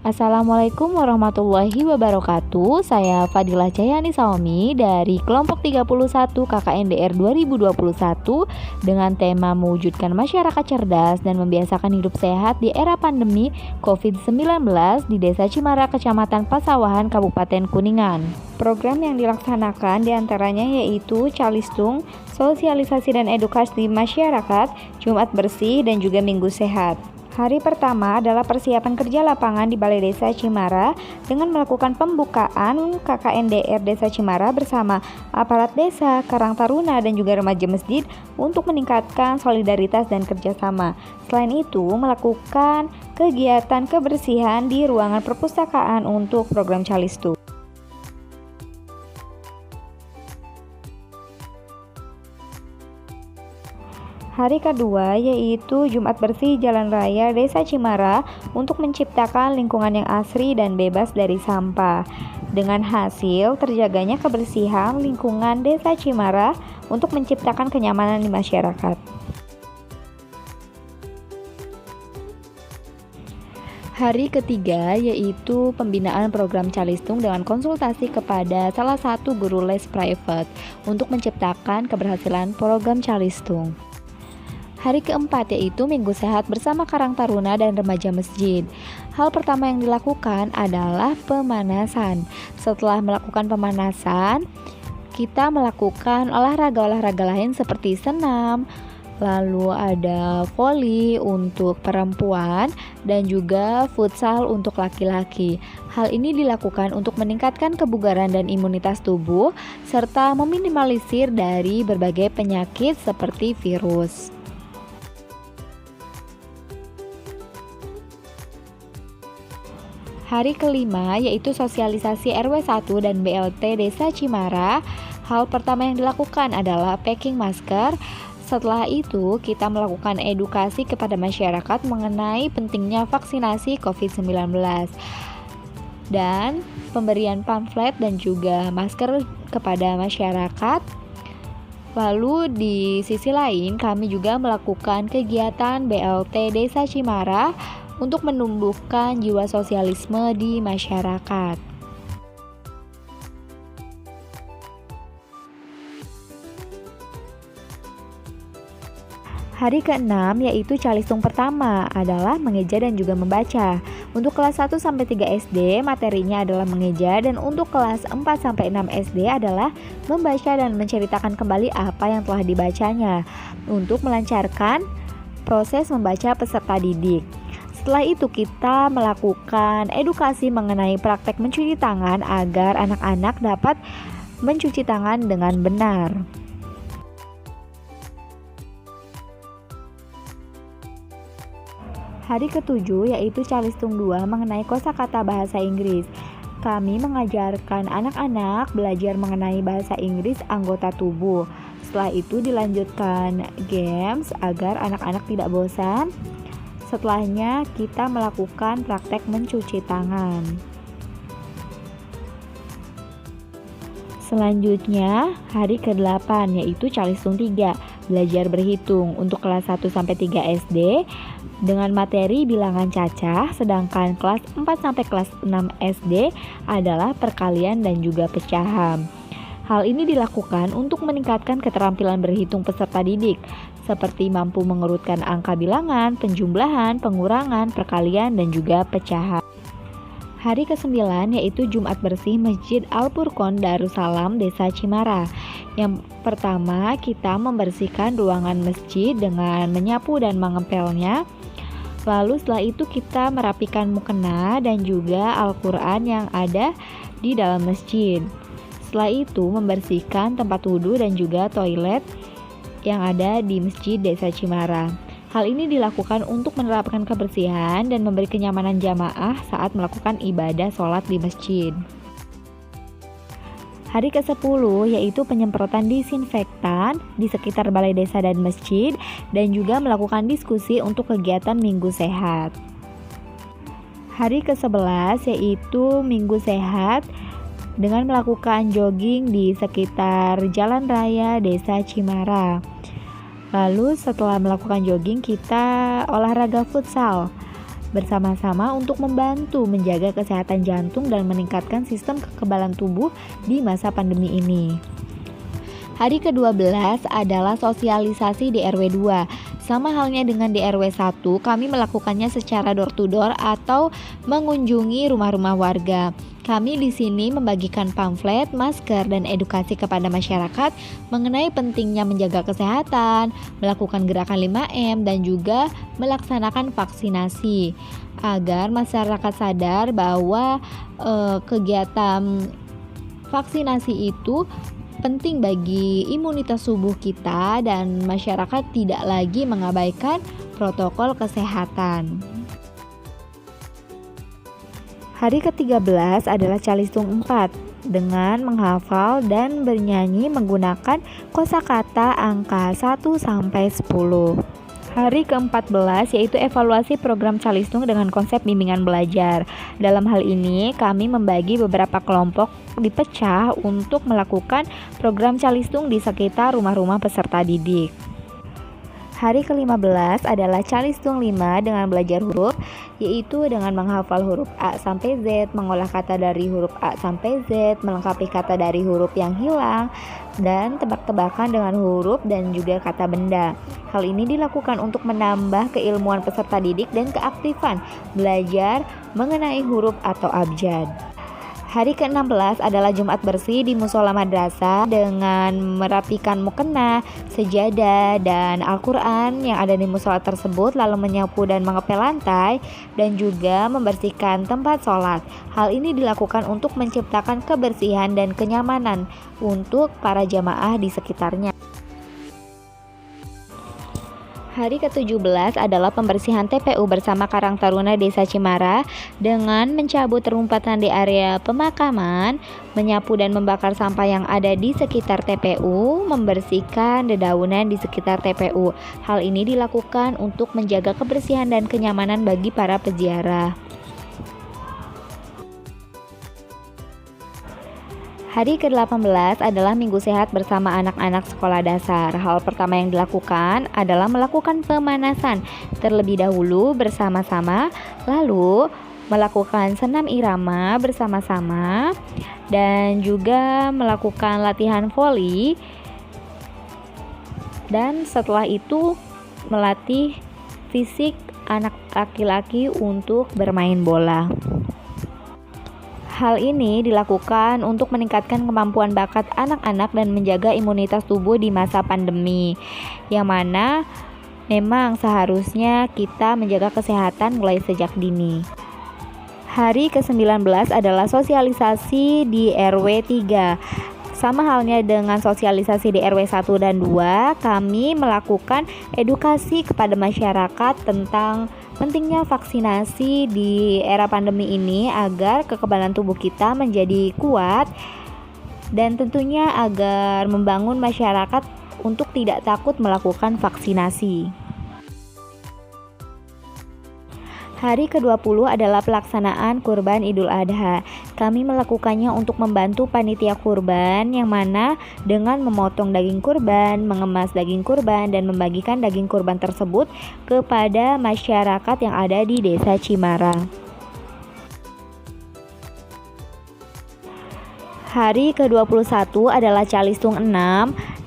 Assalamualaikum warahmatullahi wabarakatuh. Saya Fadilah Cahyani Saomi dari kelompok 31 KKNDR 2021 dengan tema mewujudkan masyarakat cerdas dan membiasakan hidup sehat di era pandemi COVID-19 di Desa Cimara, Kecamatan Pasawahan, Kabupaten Kuningan. Program yang dilaksanakan diantaranya yaitu Calistung, sosialisasi dan edukasi masyarakat, Jumat bersih, dan juga Minggu sehat. Hari pertama adalah persiapan kerja lapangan di Balai Desa Cimara dengan melakukan pembukaan KKNDR Desa Cimara bersama aparat desa, Karang Taruna, dan juga remaja masjid untuk meningkatkan solidaritas dan kerjasama. Selain itu, melakukan kegiatan kebersihan di ruangan perpustakaan untuk program Calistung. Hari kedua yaitu Jumat bersih Jalan Raya Desa Cimara untuk menciptakan lingkungan yang asri dan bebas dari sampah. Dengan hasil terjaganya kebersihan lingkungan Desa Cimara untuk menciptakan kenyamanan di masyarakat. Hari ketiga yaitu pembinaan program Calistung dengan konsultasi kepada salah satu guru les private untuk menciptakan keberhasilan program Calistung. Hari keempat yaitu Minggu Sehat bersama Karang Taruna dan remaja masjid. Hal pertama yang dilakukan adalah pemanasan. Setelah melakukan pemanasan, kita melakukan olahraga-olahraga lain seperti senam, lalu ada voli untuk perempuan dan juga futsal untuk laki-laki. Hal ini dilakukan untuk meningkatkan kebugaran dan imunitas tubuh serta meminimalisir dari berbagai penyakit seperti virus. Hari kelima yaitu sosialisasi RW 1 dan BLT Desa Cimara. Hal pertama yang dilakukan adalah packing masker. Setelah itu kita melakukan edukasi kepada masyarakat mengenai pentingnya vaksinasi COVID-19 dan pemberian pamflet dan juga masker kepada masyarakat. Lalu di sisi lain kami juga melakukan kegiatan BLT Desa Cimara untuk menumbuhkan jiwa sosialisme di masyarakat. Hari ke-6 yaitu Calistung pertama adalah mengeja dan juga membaca. Untuk kelas 1 sampai 3 SD materinya adalah mengeja dan untuk kelas 4 sampai 6 SD adalah membaca dan menceritakan kembali apa yang telah dibacanya untuk melancarkan proses membaca peserta didik. Setelah itu kita melakukan edukasi mengenai praktek mencuci tangan agar anak-anak dapat mencuci tangan dengan benar. Hari ke-7 yaitu Calistung 2 mengenai kosakata bahasa Inggris. Kami mengajarkan anak-anak belajar mengenai bahasa Inggris anggota tubuh. Setelah itu dilanjutkan games agar anak-anak tidak bosan. Setelahnya kita melakukan praktek mencuci tangan. Selanjutnya hari ke-8 yaitu Calistung 3, belajar berhitung untuk kelas 1 sampai 3 SD dengan materi bilangan cacah, sedangkan kelas 4 sampai kelas 6 SD adalah perkalian dan juga pecahan. Hal ini dilakukan untuk meningkatkan keterampilan berhitung peserta didik, seperti mampu mengurutkan angka bilangan, penjumlahan, pengurangan, perkalian, dan juga pecahan. Hari ke-9 yaitu Jumat bersih Masjid Al-Furqon Darussalam Desa Cimara. Yang pertama kita membersihkan ruangan masjid dengan menyapu dan mengepelnya. Lalu setelah itu kita merapikan mukena dan juga Al-Quran yang ada di dalam masjid. Setelah itu membersihkan tempat wudhu dan juga toilet yang ada di Masjid Desa Cimara. Hal ini dilakukan untuk menerapkan kebersihan dan memberi kenyamanan jamaah saat melakukan ibadah sholat di masjid. Hari ke-10 yaitu penyemprotan disinfektan di sekitar balai desa dan masjid dan juga melakukan diskusi untuk kegiatan Minggu Sehat. Hari ke-11 yaitu Minggu Sehat dengan melakukan jogging di sekitar Jalan Raya Desa Cimara. Lalu setelah melakukan jogging kita olahraga futsal bersama-sama untuk membantu menjaga kesehatan jantung dan meningkatkan sistem kekebalan tubuh di masa pandemi ini. Hari ke-12 adalah sosialisasi di RW 2. Sama halnya dengan di RW 1, kami melakukannya secara door to door atau mengunjungi rumah-rumah warga. Kami di sini membagikan pamflet, masker, dan edukasi kepada masyarakat mengenai pentingnya menjaga kesehatan, melakukan gerakan 5M, dan juga melaksanakan vaksinasi agar masyarakat sadar bahwa kegiatan vaksinasi itu penting bagi imunitas tubuh kita dan masyarakat tidak lagi mengabaikan protokol kesehatan. Hari ke-13 adalah Calistung 4 dengan menghafal dan bernyanyi menggunakan kosakata angka 1 sampai 10. Hari ke-14 yaitu evaluasi program Calistung dengan konsep bimbingan belajar. Dalam hal ini kami membagi beberapa kelompok dipecah untuk melakukan program Calistung di sekitar rumah-rumah peserta didik. Hari ke-15 adalah Calistung 5 dengan belajar huruf, yaitu dengan menghafal huruf A sampai Z, mengolah kata dari huruf A sampai Z, melengkapi kata dari huruf yang hilang, dan tebak-tebakan dengan huruf dan juga kata benda. Hal ini dilakukan untuk menambah keilmuan peserta didik dan keaktifan belajar mengenai huruf atau abjad. Hari ke-16 adalah Jumat bersih di Musola Madrasah dengan merapikan mukena, sejadah, dan Al-Quran yang ada di musola tersebut, lalu menyapu dan mengepel lantai, dan juga membersihkan tempat sholat. Hal ini dilakukan untuk menciptakan kebersihan dan kenyamanan untuk para jamaah di sekitarnya. Hari ke-17 adalah pembersihan TPU bersama Karang Taruna Desa Cimara dengan mencabut rumpatan di area pemakaman, menyapu dan membakar sampah yang ada di sekitar TPU, membersihkan dedaunan di sekitar TPU. Hal ini dilakukan untuk menjaga kebersihan dan kenyamanan bagi para peziarah. Hari ke-18 adalah Minggu Sehat bersama anak-anak sekolah dasar. Hal pertama yang dilakukan adalah melakukan pemanasan terlebih dahulu bersama-sama, lalu melakukan senam irama bersama-sama, dan juga melakukan latihan voli, dan setelah itu melatih fisik anak laki-laki untuk bermain bola. Hal ini dilakukan untuk meningkatkan kemampuan bakat anak-anak dan menjaga imunitas tubuh di masa pandemi, yang mana memang seharusnya kita menjaga kesehatan mulai sejak dini. Hari ke-19 adalah sosialisasi di RW 3. Sama halnya dengan sosialisasi di RW 1 dan 2, kami melakukan edukasi kepada masyarakat tentang pentingnya vaksinasi di era pandemi ini agar kekebalan tubuh kita menjadi kuat, dan tentunya agar membangun masyarakat untuk tidak takut melakukan vaksinasi. Hari ke-20 adalah pelaksanaan kurban Idul Adha. Kami melakukannya untuk membantu panitia kurban, yang mana dengan memotong daging kurban, mengemas daging kurban, dan membagikan daging kurban tersebut kepada masyarakat yang ada di Desa Cimara. Hari ke-21 adalah Calistung 6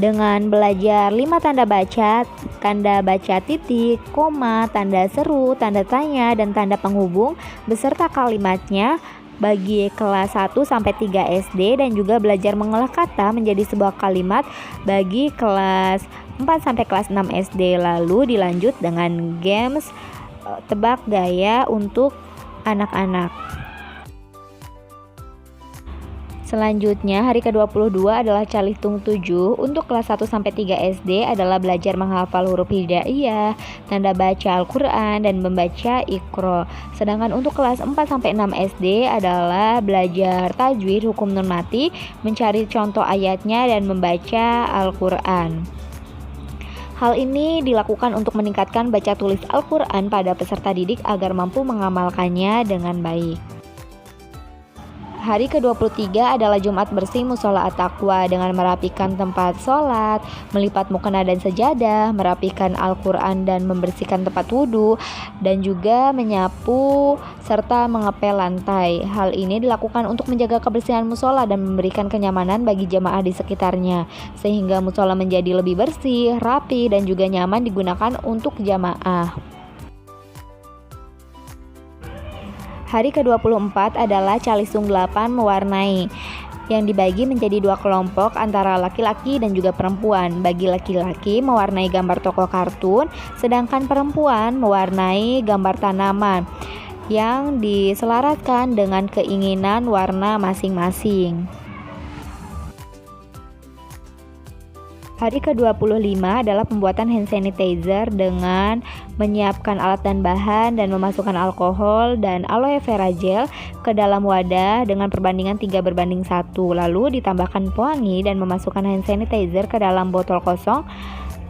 dengan belajar 5 tanda baca titik, koma, tanda seru, tanda tanya, dan tanda penghubung beserta kalimatnya bagi kelas 1 sampai 3 SD, dan juga belajar mengolah kata menjadi sebuah kalimat bagi kelas 4 sampai kelas 6 SD. Lalu dilanjut dengan games tebak gaya untuk anak-anak. Selanjutnya, hari ke-22 adalah Calistung 7. Untuk kelas 1 sampai 3 SD adalah belajar menghafal huruf hijaiyah, tanda baca Al-Qur'an, dan membaca Iqra. Sedangkan untuk kelas 4 sampai 6 SD adalah belajar tajwid, hukum nun mati, mencari contoh ayatnya, dan membaca Al-Qur'an. Hal ini dilakukan untuk meningkatkan baca tulis Al-Qur'an pada peserta didik agar mampu mengamalkannya dengan baik. Hari ke-23 adalah Jumat bersih Musola At-Taqwa dengan merapikan tempat sholat, melipat mukena dan sejadah, merapikan Al-Quran dan membersihkan tempat wudhu, dan juga menyapu serta mengepel lantai. Hal ini dilakukan untuk menjaga kebersihan musola dan memberikan kenyamanan bagi jamaah di sekitarnya, sehingga musola menjadi lebih bersih, rapi, dan juga nyaman digunakan untuk jamaah. Hari ke-24 adalah Calistung 8 mewarnai, yang dibagi menjadi 2 kelompok antara laki-laki dan juga perempuan. Bagi laki-laki mewarnai gambar tokoh kartun, sedangkan perempuan mewarnai gambar tanaman yang diselaraskan dengan keinginan warna masing-masing. Hari ke-25 adalah pembuatan hand sanitizer dengan menyiapkan alat dan bahan dan memasukkan alkohol dan aloe vera gel ke dalam wadah dengan perbandingan 3:1. Lalu ditambahkan pewangi dan memasukkan hand sanitizer ke dalam botol kosong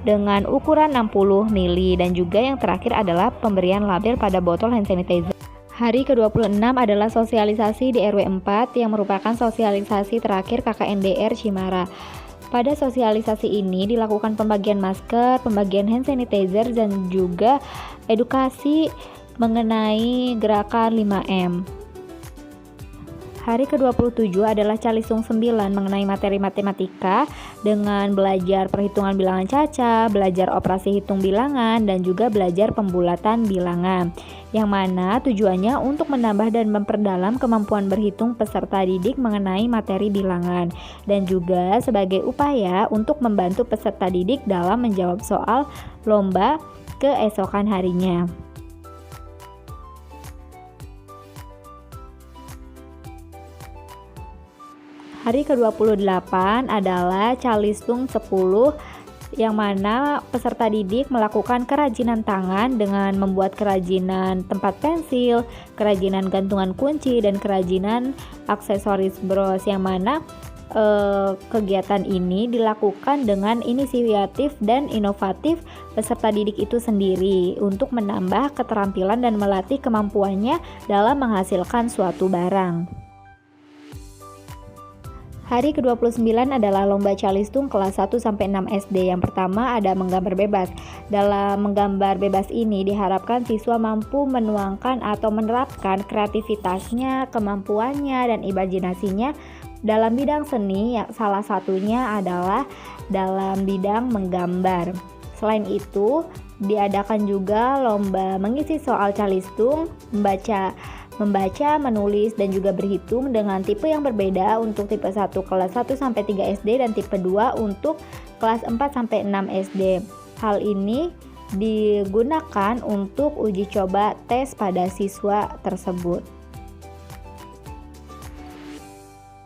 dengan ukuran 60 ml. Dan juga yang terakhir adalah pemberian label pada botol hand sanitizer. Hari ke-26 adalah sosialisasi di RW 4 yang merupakan sosialisasi terakhir KKNDR Cimara. Pada sosialisasi ini dilakukan pembagian masker, pembagian hand sanitizer, dan juga edukasi mengenai gerakan 5M. Hari ke-27 adalah Calistung 9 mengenai materi matematika dengan belajar perhitungan bilangan caca, belajar operasi hitung bilangan, dan juga belajar pembulatan bilangan, yang mana tujuannya untuk menambah dan memperdalam kemampuan berhitung peserta didik mengenai materi bilangan, dan juga sebagai upaya untuk membantu peserta didik dalam menjawab soal lomba keesokan harinya. Hari ke-28 adalah Calistung 10 yang mana peserta didik melakukan kerajinan tangan dengan membuat kerajinan tempat pensil, kerajinan gantungan kunci, dan kerajinan aksesoris bros, yang mana kegiatan ini dilakukan dengan inisiatif dan inovatif peserta didik itu sendiri untuk menambah keterampilan dan melatih kemampuannya dalam menghasilkan suatu barang. Hari ke-29 adalah Lomba Calistung kelas 1-6 SD. Yang pertama ada menggambar bebas. Dalam menggambar bebas ini diharapkan siswa mampu menuangkan atau menerapkan kreativitasnya, kemampuannya, dan imajinasinya dalam bidang seni, yang salah satunya adalah dalam bidang menggambar. Selain itu, diadakan juga lomba mengisi soal Calistung, membaca, menulis, dan juga berhitung dengan tipe yang berbeda untuk tipe 1 kelas 1-3 SD dan tipe 2 untuk kelas 4-6 SD. Hal ini digunakan untuk uji coba tes pada siswa tersebut.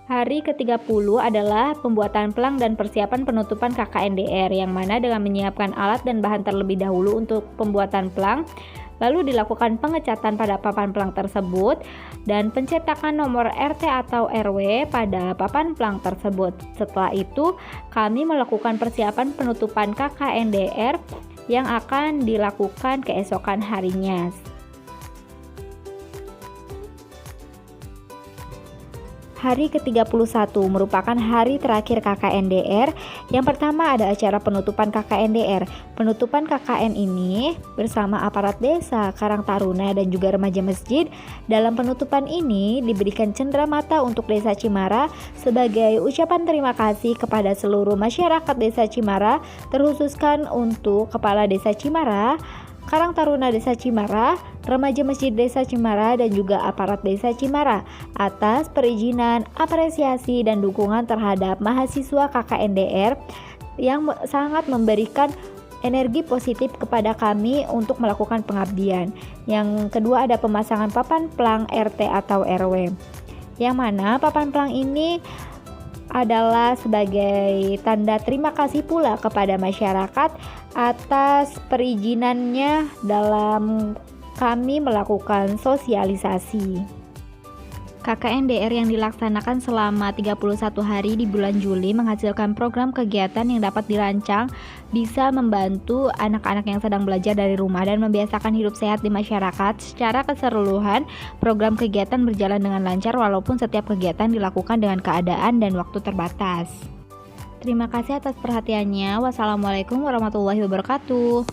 Hari ke-30 adalah pembuatan plang dan persiapan penutupan KKNDR, yang mana dengan menyiapkan alat dan bahan terlebih dahulu untuk pembuatan plang, lalu dilakukan pengecatan pada papan plang tersebut dan pencetakan nomor RT atau RW pada papan plang tersebut. Setelah itu, kami melakukan persiapan penutupan KKNDR yang akan dilakukan keesokan harinya. Hari ke-31 merupakan hari terakhir KKNDR. Yang pertama ada acara penutupan KKNDR. Penutupan KKN ini bersama aparat desa, Karang Taruna, dan juga remaja masjid. Dalam penutupan ini diberikan cenderamata untuk Desa Cimara sebagai ucapan terima kasih kepada seluruh masyarakat Desa Cimara, terkhususkan untuk Kepala Desa Cimara, Karang Taruna Desa Cimara, remaja masjid Desa Cimara, dan juga aparat Desa Cimara atas perizinan, apresiasi, dan dukungan terhadap mahasiswa KKNDR yang sangat memberikan energi positif kepada kami untuk melakukan pengabdian. Yang kedua ada pemasangan papan plang RT atau RW, yang mana papan plang ini adalah sebagai tanda terima kasih pula kepada masyarakat atas perizinannya dalam kami melakukan sosialisasi. KKNDR yang dilaksanakan selama 31 hari di bulan Juli menghasilkan program kegiatan yang dapat dirancang bisa membantu anak-anak yang sedang belajar dari rumah dan membiasakan hidup sehat di masyarakat. Secara keseluruhan, program kegiatan berjalan dengan lancar walaupun setiap kegiatan dilakukan dengan keadaan dan waktu terbatas. Terima kasih atas perhatiannya. Wassalamualaikum warahmatullahi wabarakatuh.